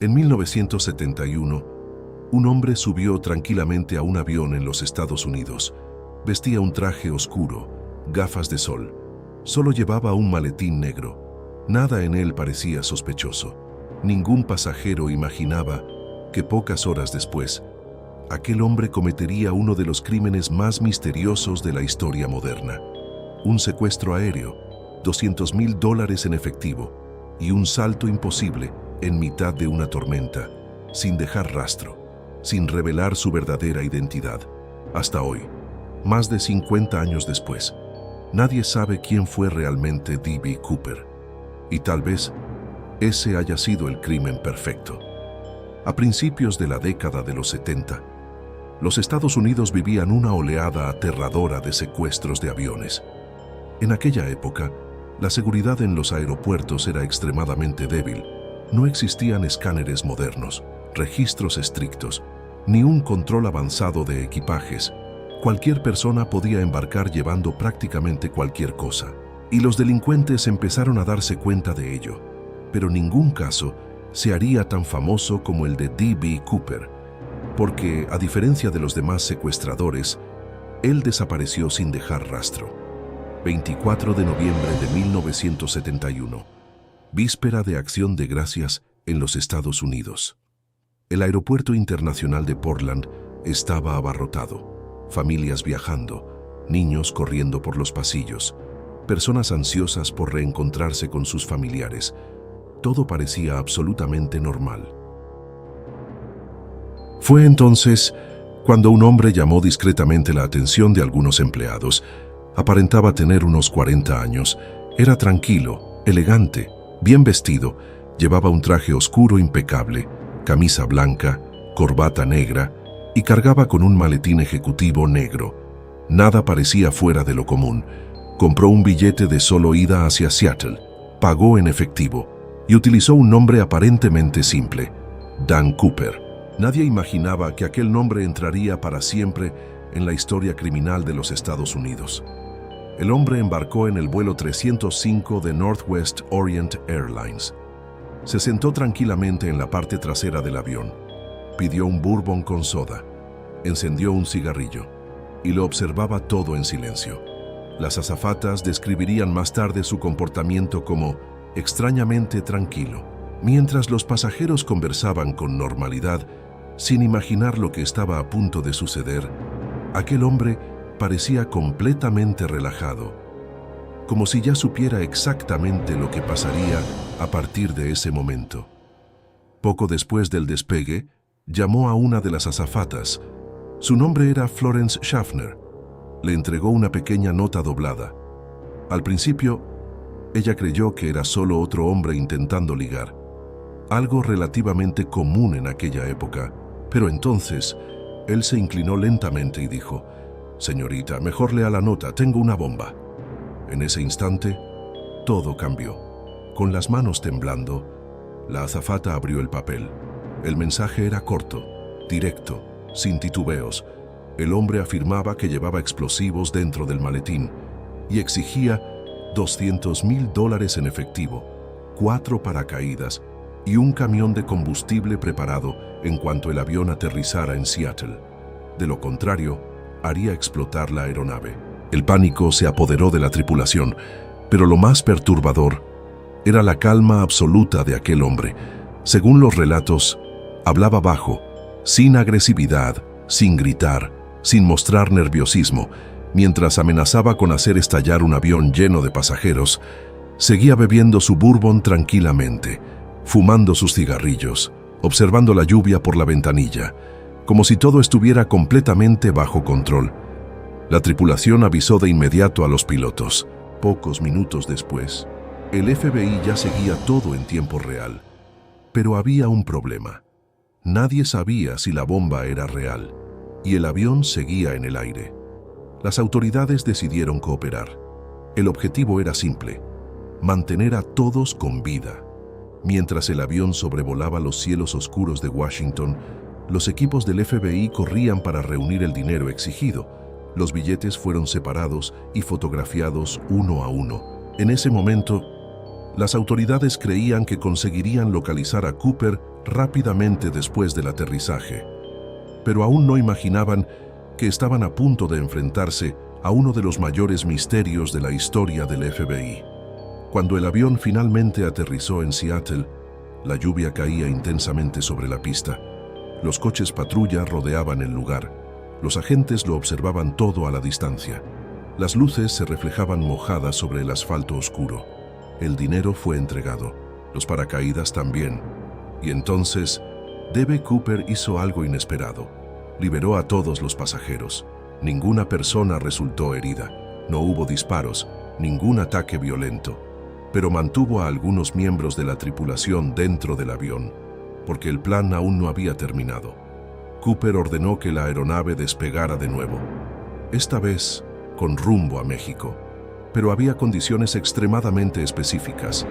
En 1971, un hombre subió tranquilamente a un avión en los Estados Unidos. Vestía un traje oscuro, gafas de sol. Solo llevaba un maletín negro. Nada en él parecía sospechoso. Ningún pasajero imaginaba que pocas horas después, aquel hombre cometería uno de los crímenes más misteriosos de la historia moderna. Un secuestro aéreo, $200,000 en efectivo y un salto imposible en mitad de una tormenta, sin dejar rastro, sin revelar su verdadera identidad. Hasta hoy, más de 50 años después, nadie sabe quién fue realmente D.B. Cooper. Y tal vez ese haya sido el crimen perfecto. A principios de la década de los 70, los Estados Unidos vivían una oleada aterradora de secuestros de aviones. En aquella época, la seguridad en los aeropuertos era extremadamente débil. No existían escáneres modernos, registros estrictos, ni un control avanzado de equipajes. Cualquier persona podía embarcar llevando prácticamente cualquier cosa, y los delincuentes empezaron a darse cuenta de ello. Pero ningún caso se haría tan famoso como el de D.B. Cooper, porque, a diferencia de los demás secuestradores, él desapareció sin dejar rastro. 24 de noviembre de 1971, víspera de Acción de Gracias en los Estados Unidos. El aeropuerto internacional de Portland estaba abarrotado, familias viajando, niños corriendo por los pasillos, personas ansiosas por reencontrarse con sus familiares. Todo parecía absolutamente normal. Fue entonces cuando un hombre llamó discretamente la atención de algunos empleados. Aparentaba tener unos 40 años, era tranquilo, elegante, bien vestido, llevaba un traje oscuro impecable, camisa blanca, corbata negra y cargaba con un maletín ejecutivo negro. Nada parecía fuera de lo común. Compró un billete de solo ida hacia Seattle, pagó en efectivo y utilizó un nombre aparentemente simple, Dan Cooper. Nadie imaginaba que aquel nombre entraría para siempre en la historia criminal de los Estados Unidos. El hombre embarcó en el vuelo 305 de Northwest Orient Airlines. Se sentó tranquilamente en la parte trasera del avión, pidió un bourbon con soda, encendió un cigarrillo y lo observaba todo en silencio. Las azafatas describirían más tarde su comportamiento como extrañamente tranquilo, mientras los pasajeros conversaban con normalidad, sin imaginar lo que estaba a punto de suceder. Aquel hombre parecía completamente relajado, como si ya supiera exactamente lo que pasaría a partir de ese momento. Poco después del despegue, llamó a una de las azafatas. Su nombre era Florence Schaffner. Le entregó una pequeña nota doblada. Al principio, ella creyó que era solo otro hombre intentando ligar, algo relativamente común en aquella época, pero entonces él se inclinó lentamente y dijo: «Señorita, mejor lea la nota, tengo una bomba». En ese instante, todo cambió. Con las manos temblando, la azafata abrió el papel. El mensaje era corto, directo, sin titubeos. El hombre afirmaba que llevaba explosivos dentro del maletín y exigía $200,000 en efectivo, 4 paracaídas y un camión de combustible preparado en cuanto el avión aterrizara en Seattle. De lo contrario, haría explotar la aeronave. El pánico se apoderó de la tripulación, pero lo más perturbador era la calma absoluta de aquel hombre. Según los relatos, hablaba bajo, sin agresividad, sin gritar, sin mostrar nerviosismo. Mientras amenazaba con hacer estallar un avión lleno de pasajeros, seguía bebiendo su bourbon tranquilamente, fumando sus cigarrillos, observando la lluvia por la ventanilla, como si todo estuviera completamente bajo control. La tripulación avisó de inmediato a los pilotos. Pocos minutos después, el FBI ya seguía todo en tiempo real. Pero había un problema. Nadie sabía si la bomba era real, y el avión seguía en el aire. Las autoridades decidieron cooperar. El objetivo era simple: mantener a todos con vida. Mientras el avión sobrevolaba los cielos oscuros de Washington, los equipos del FBI corrían para reunir el dinero exigido. Los billetes fueron separados y fotografiados uno a uno. En ese momento, las autoridades creían que conseguirían localizar a Cooper rápidamente después del aterrizaje, pero aún no imaginaban que estaban a punto de enfrentarse a uno de los mayores misterios de la historia del FBI. Cuando el avión finalmente aterrizó en Seattle, la lluvia caía intensamente sobre la pista. Los coches patrulla rodeaban el lugar. Los agentes lo observaban todo a la distancia. Las luces se reflejaban mojadas sobre el asfalto oscuro. El dinero fue entregado, los paracaídas también. Y entonces, D.B. Cooper hizo algo inesperado. Liberó a todos los pasajeros. Ninguna persona resultó herida. No hubo disparos, ningún ataque violento. Pero mantuvo a algunos miembros de la tripulación dentro del avión, porque el plan aún no había terminado. Cooper ordenó que la aeronave despegara de nuevo, esta vez con rumbo a México. Pero había condiciones extremadamente específicas.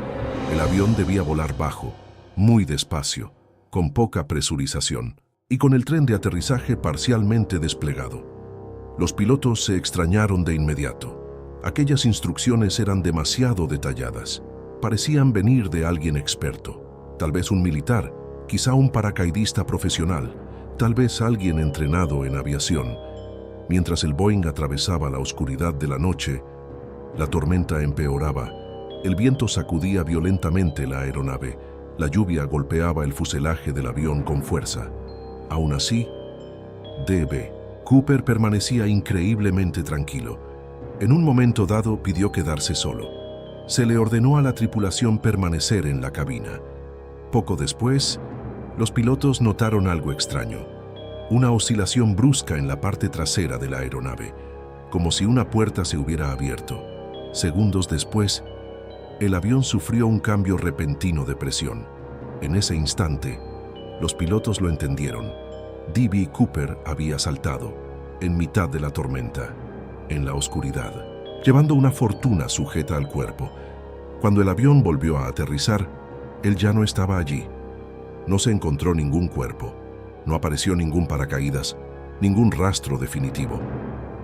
El avión debía volar bajo, muy despacio, con poca presurización, y con el tren de aterrizaje parcialmente desplegado. Los pilotos se extrañaron de inmediato. Aquellas instrucciones eran demasiado detalladas. Parecían venir de alguien experto, tal vez un militar, quizá un paracaidista profesional, tal vez alguien entrenado en aviación. Mientras el Boeing atravesaba la oscuridad de la noche, la tormenta empeoraba. El viento sacudía violentamente la aeronave. La lluvia golpeaba el fuselaje del avión con fuerza. Aún así, D.B. Cooper permanecía increíblemente tranquilo. En un momento dado pidió quedarse solo. Se le ordenó a la tripulación permanecer en la cabina. Poco después, los pilotos notaron algo extraño. Una oscilación brusca en la parte trasera de la aeronave, como si una puerta se hubiera abierto. Segundos después, el avión sufrió un cambio repentino de presión. En ese instante, los pilotos lo entendieron. D.B. Cooper había saltado, en mitad de la tormenta, en la oscuridad, llevando una fortuna sujeta al cuerpo. Cuando el avión volvió a aterrizar, él ya no estaba allí. No se encontró ningún cuerpo, no apareció ningún paracaídas, ningún rastro definitivo.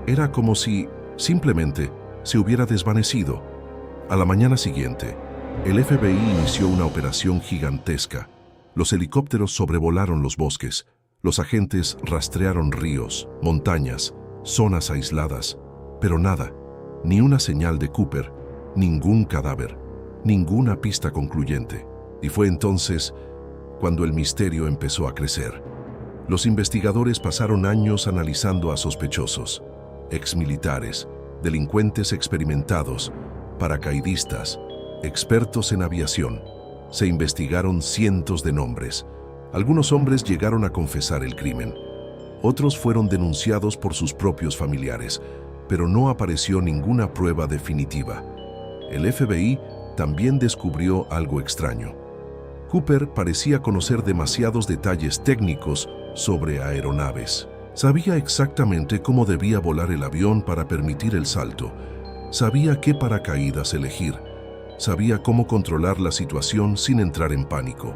Era como si, simplemente, se hubiera desvanecido. A la mañana siguiente, el FBI inició una operación gigantesca. Los helicópteros sobrevolaron los bosques, los agentes rastrearon ríos, montañas, zonas aisladas, pero nada, ni una señal de Cooper, ningún cadáver, ninguna pista concluyente. Y fue entonces cuando el misterio empezó a crecer. Los investigadores pasaron años analizando a sospechosos, exmilitares, delincuentes experimentados, paracaidistas, expertos en aviación. Se investigaron cientos de nombres. Algunos hombres llegaron a confesar el crimen. Otros fueron denunciados por sus propios familiares, pero no apareció ninguna prueba definitiva. El FBI también descubrió algo extraño. Cooper parecía conocer demasiados detalles técnicos sobre aeronaves. Sabía exactamente cómo debía volar el avión para permitir el salto. Sabía qué paracaídas elegir. Sabía cómo controlar la situación sin entrar en pánico.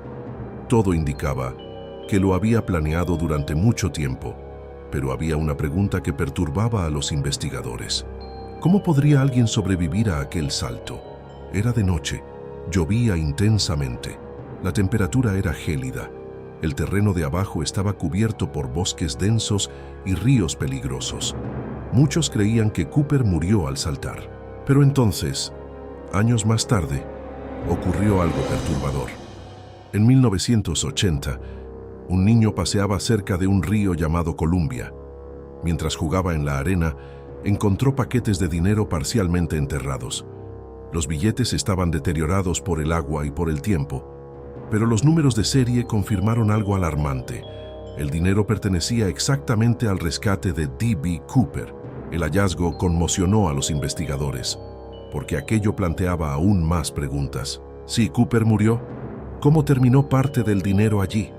Todo indicaba que lo había planeado durante mucho tiempo, pero había una pregunta que perturbaba a los investigadores. ¿Cómo podría alguien sobrevivir a aquel salto? Era de noche, llovía intensamente, la temperatura era gélida, el terreno de abajo estaba cubierto por bosques densos y ríos peligrosos. Muchos creían que Cooper murió al saltar. Pero entonces, años más tarde, ocurrió algo perturbador. En 1980, un niño paseaba cerca de un río llamado Columbia. Mientras jugaba en la arena, encontró paquetes de dinero parcialmente enterrados. Los billetes estaban deteriorados por el agua y por el tiempo, pero los números de serie confirmaron algo alarmante. El dinero pertenecía exactamente al rescate de D.B. Cooper. El hallazgo conmocionó a los investigadores, porque aquello planteaba aún más preguntas. Si Cooper murió, ¿cómo terminó parte del dinero allí?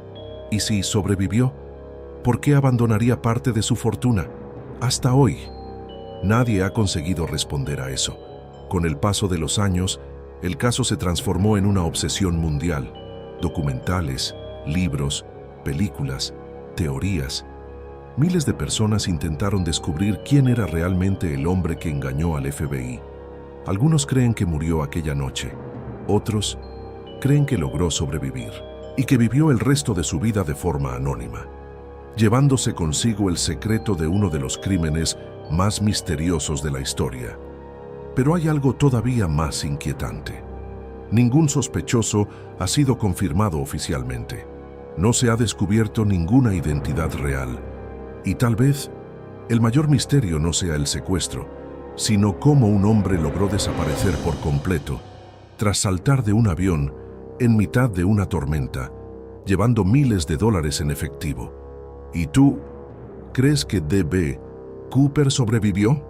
Y si sobrevivió, ¿por qué abandonaría parte de su fortuna? Hasta hoy, nadie ha conseguido responder a eso. Con el paso de los años, el caso se transformó en una obsesión mundial. Documentales, libros, películas, teorías. Miles de personas intentaron descubrir quién era realmente el hombre que engañó al FBI. Algunos creen que murió aquella noche. Otros creen que logró sobrevivir. y que vivió el resto de su vida de forma anónima, llevándose consigo el secreto de uno de los crímenes más misteriosos de la historia. Pero hay algo todavía más inquietante. Ningún sospechoso ha sido confirmado oficialmente. No se ha descubierto ninguna identidad real. Y tal vez el mayor misterio no sea el secuestro, sino cómo un hombre logró desaparecer por completo tras saltar de un avión en mitad de una tormenta, llevando miles de dólares en efectivo. ¿Y tú crees que D.B. Cooper sobrevivió?